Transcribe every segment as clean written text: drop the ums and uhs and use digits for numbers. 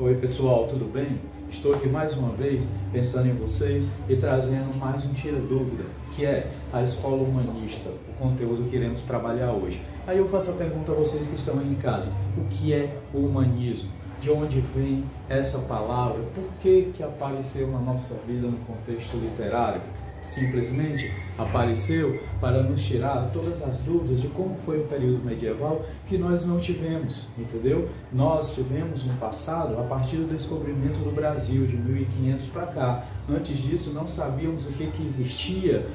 Oi pessoal, tudo bem? Estou aqui mais uma vez pensando em vocês e trazendo mais um tira-dúvida, que é a escola humanista, o conteúdo que iremos trabalhar hoje. Aí eu faço a pergunta a vocês que estão aí em casa: o que é o humanismo? De onde vem essa palavra? Por que apareceu na nossa vida no contexto literário? Simplesmente apareceu para nos tirar todas as dúvidas de como foi o período medieval que nós não tivemos, entendeu? Nós tivemos um passado a partir do descobrimento do Brasil, de 1500 para cá. Antes disso, não sabíamos o que existia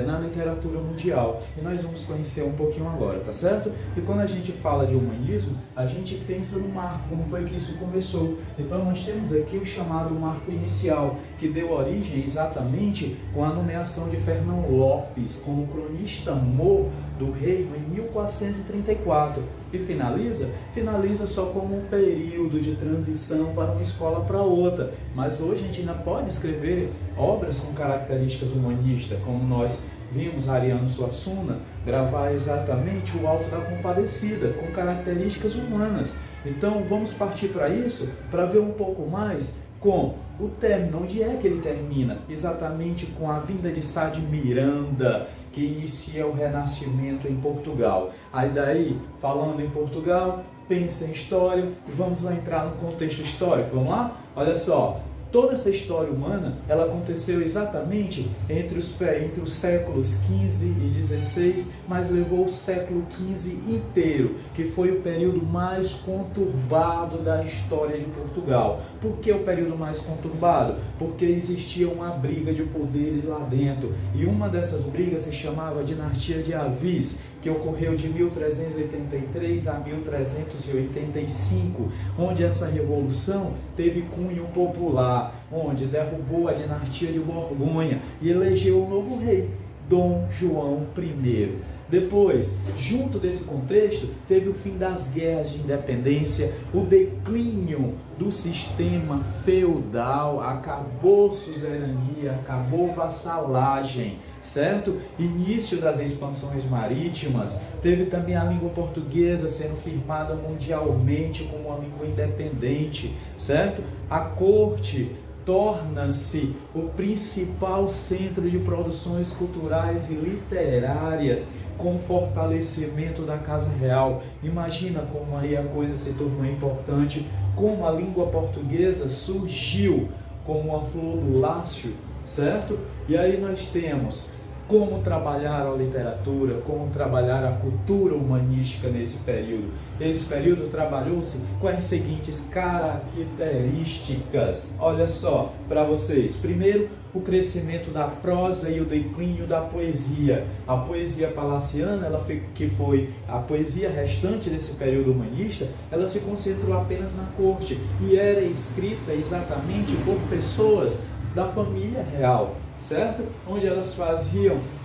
na literatura mundial. E nós vamos conhecer um pouquinho agora, tá certo? E quando a gente fala de humanismo, a gente pensa no marco, como foi que isso começou. Então nós temos aqui o chamado marco inicial, que deu origem exatamente com a nomeação de Fernão Lopes como cronista-mor do reino em 1434. E finaliza só como um período de transição para uma escola para outra. Mas hoje a gente ainda pode escrever obras com características humanistas, como nós vimos Ariano Suassuna gravar exatamente o Alto da Compadecida, com características humanas. Então vamos partir para isso, para ver um pouco mais com o término, onde é que ele termina? Exatamente com a vinda de Sá de Miranda, que inicia o Renascimento em Portugal. Aí daí, falando em Portugal, pensa em história e vamos lá entrar no contexto histórico. Vamos lá? Olha só. Toda essa história humana, ela aconteceu exatamente entre os séculos XV e XVI, mas levou o século XV inteiro, que foi o período mais conturbado da história de Portugal. Por que o período mais conturbado? Porque existia uma briga de poderes lá dentro, e uma dessas brigas se chamava Dinastia de Avis, que ocorreu de 1383 a 1385, onde essa revolução teve cunho popular, onde derrubou a dinastia de Borgonha e elegeu um novo rei, Dom João I. Depois, junto desse contexto, teve o fim das guerras de independência, o declínio do sistema feudal, acabou suzerania, acabou vassalagem, certo? Início das expansões marítimas, teve também a língua portuguesa sendo firmada mundialmente como uma língua independente, certo? A corte torna-se o principal centro de produções culturais e literárias, com o fortalecimento da Casa Real. Imagina como aí a coisa se tornou importante, como a língua portuguesa surgiu como uma flor do lácio, certo? E aí nós temos como trabalhar a literatura, como trabalhar a cultura humanística nesse período. Esse período trabalhou-se com as seguintes características. Olha só, para vocês. Primeiro, o crescimento da prosa e o declínio da poesia. A poesia palaciana, que foi a poesia restante desse período humanista, ela se concentrou apenas na corte e era escrita exatamente por pessoas da família real, certo? Onde elas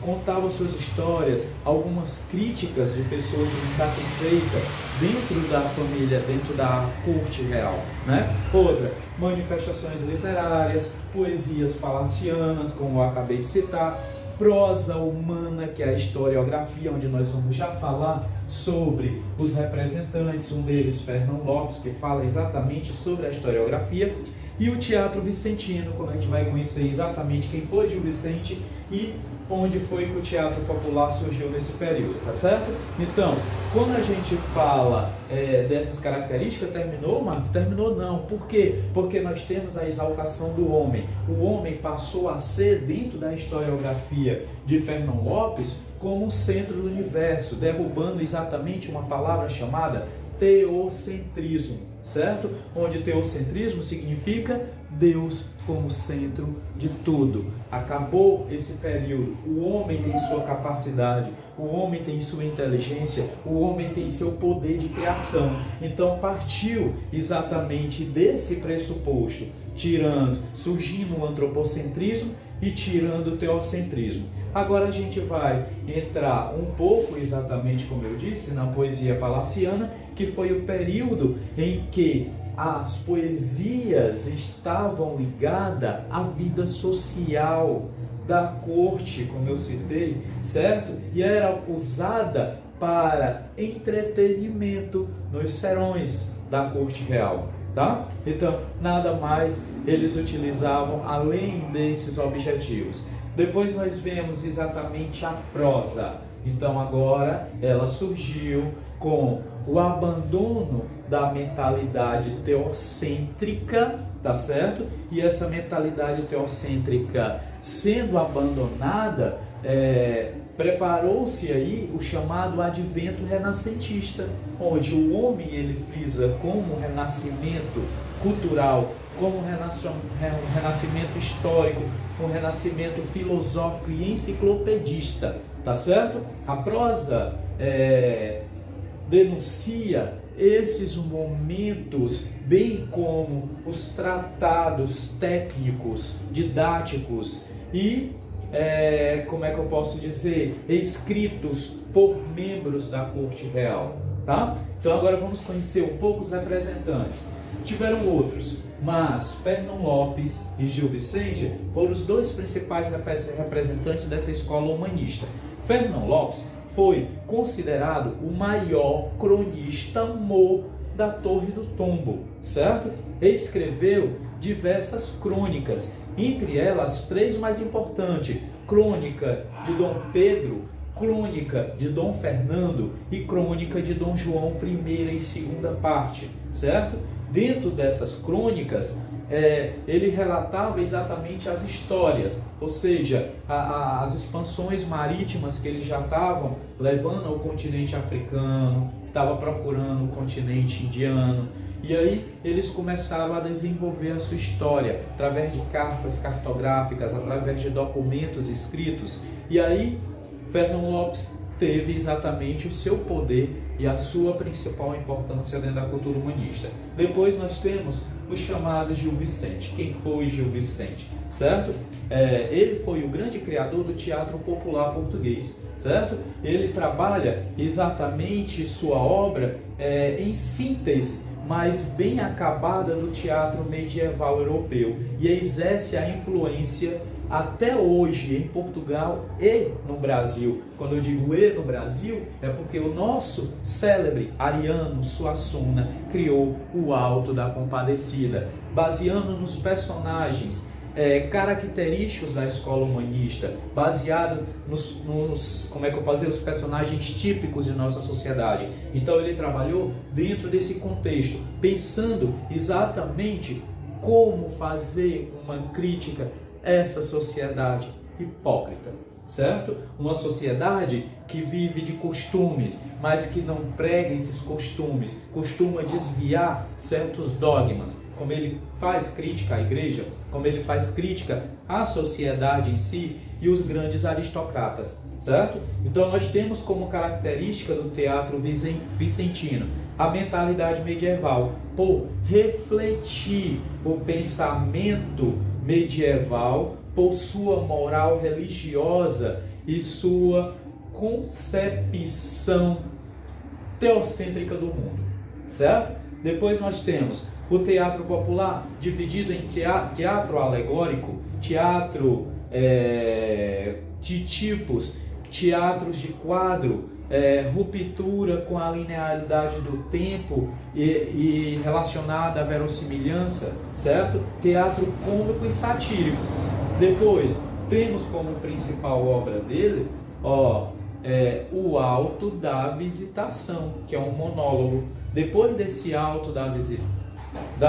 contavam suas histórias, algumas críticas de pessoas insatisfeitas dentro da família, dentro da corte real, né? Outra, manifestações literárias, poesias palacianas, como eu acabei de citar, prosa humana, que é a historiografia, onde nós vamos já falar sobre os representantes, um deles, Fernão Lopes, que fala exatamente sobre a historiografia, e o teatro vicentino, quando a gente vai conhecer exatamente quem foi Gil Vicente e onde foi que o teatro popular surgiu nesse período, tá certo? Então, quando a gente fala dessas características, terminou, Marcos? Terminou não. Por quê? Porque nós temos a exaltação do homem. O homem passou a ser, dentro da historiografia de Fernão Lopes, como o centro do universo, derrubando exatamente uma palavra chamada teocentrismo, certo? Onde teocentrismo significa Deus como centro de tudo. Acabou esse período. O homem tem sua capacidade, o homem tem sua inteligência, o homem tem seu poder de criação. Então partiu exatamente desse pressuposto, surgindo o antropocentrismo e tirando o teocentrismo. Agora a gente vai entrar um pouco, exatamente como eu disse, na poesia palaciana, que foi o período em que as poesias estavam ligadas à vida social da corte, como eu citei, certo? E era usada para entretenimento nos serões da corte real. tá? Então, nada mais eles utilizavam além desses objetivos. Depois nós vemos exatamente a prosa. Então agora ela surgiu com o abandono da mentalidade teocêntrica, tá certo? E essa mentalidade teocêntrica sendo abandonada, preparou-se aí o chamado advento renascentista, onde o homem ele frisa como renascimento cultural, como um renascimento histórico, um renascimento filosófico e enciclopedista, tá certo? A prosa denuncia esses momentos, bem como os tratados técnicos, didáticos e, como é que eu posso dizer, escritos por membros da corte real, tá? Então agora vamos conhecer um pouco os representantes. Tiveram outros, mas Fernão Lopes e Gil Vicente foram os dois principais representantes dessa escola humanista. Fernão Lopes foi considerado o maior cronista mor da Torre do Tombo, certo? Ele escreveu diversas crônicas, entre elas as três mais importantes: Crônica de Dom Pedro, Crônica de Dom Fernando e Crônica de Dom João I e segunda parte, certo? Dentro dessas crônicas, ele relatava exatamente as histórias, ou seja, as expansões marítimas que eles já estavam levando ao continente africano, estava procurando o continente indiano, e aí eles começaram a desenvolver a sua história através de cartas cartográficas, através de documentos escritos, e aí Fernão Lopes teve exatamente o seu poder e a sua principal importância dentro da cultura humanista. Depois nós temos o chamado Gil Vicente. Quem foi Gil Vicente? Certo? Ele foi o grande criador do teatro popular português, certo? Ele trabalha exatamente sua obra em síntese, mas bem acabada do teatro medieval europeu, e exerce a influência até hoje em Portugal e no Brasil. Quando eu digo "e" no Brasil, é porque o nosso célebre Ariano Suassuna criou o Alto da Compadecida, baseando nos personagens característicos da escola humanista, baseado como é que eu posso dizer, os personagens típicos de nossa sociedade. Então ele trabalhou dentro desse contexto, pensando exatamente como fazer uma crítica essa sociedade hipócrita, certo? Uma sociedade que vive de costumes, mas que não prega esses costumes, costuma desviar certos dogmas, como ele faz crítica à igreja, como ele faz crítica à sociedade em si e os grandes aristocratas, certo? Então nós temos como característica do teatro vicentino a mentalidade medieval, por refletir o pensamento medieval, por sua moral religiosa e sua concepção teocêntrica do mundo, certo? Depois nós temos o teatro popular, dividido em teatro alegórico, teatro de tipos, teatros de quadro, ruptura com a linearidade do tempo e relacionada à verossimilhança, certo? Teatro cômico e satírico. Depois, temos como principal obra dele, o Alto da Visitação, que é um monólogo. Depois desse Alto da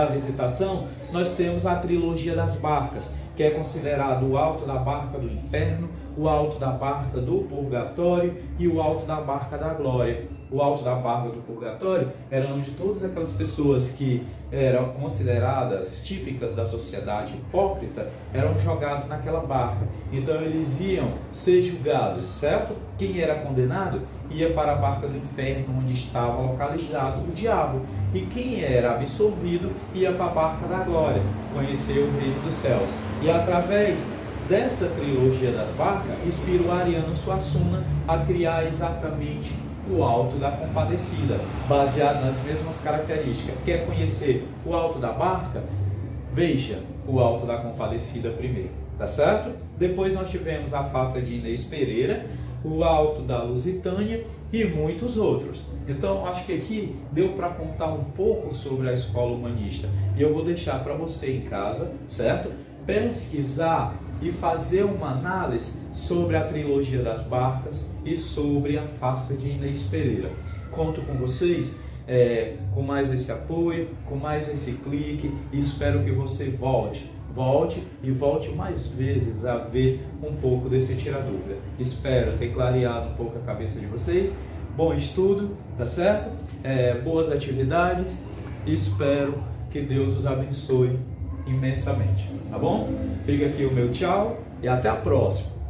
Visitação, nós temos a trilogia das barcas, que é considerado o Alto da Barca do Inferno, o Alto da Barca do Purgatório e o Alto da Barca da Glória. O Alto da Barca do Purgatório era onde todas aquelas pessoas que eram consideradas típicas da sociedade hipócrita eram jogadas naquela barca. Então eles iam ser julgados, certo? Quem era condenado ia para a Barca do Inferno, onde estava localizado o diabo. E quem era absolvido ia para a Barca da Glória, conhecer o Reino dos Céus. E através dessa trilogia das barcas, inspirou Ariano Suassuna a criar exatamente o Alto da Compadecida, baseado nas mesmas características. Quer conhecer o Alto da Barca? Veja o Alto da Compadecida primeiro, tá certo? Depois nós tivemos a farsa de Inês Pereira, o Alto da Lusitânia e muitos outros. Então, acho que aqui deu para contar um pouco sobre a escola humanista. E eu vou deixar para você em casa, certo? Pesquisar e fazer uma análise sobre a trilogia das barcas e sobre a farsa de Inês Pereira. Conto com vocês, com mais esse apoio, com mais esse clique, e espero que você volte e volte mais vezes a ver um pouco desse Tira Dúvida. Espero ter clareado um pouco a cabeça de vocês. Bom estudo, tá certo? Boas atividades e espero que Deus os abençoe imensamente, tá bom? Fica aqui o meu tchau e até a próxima.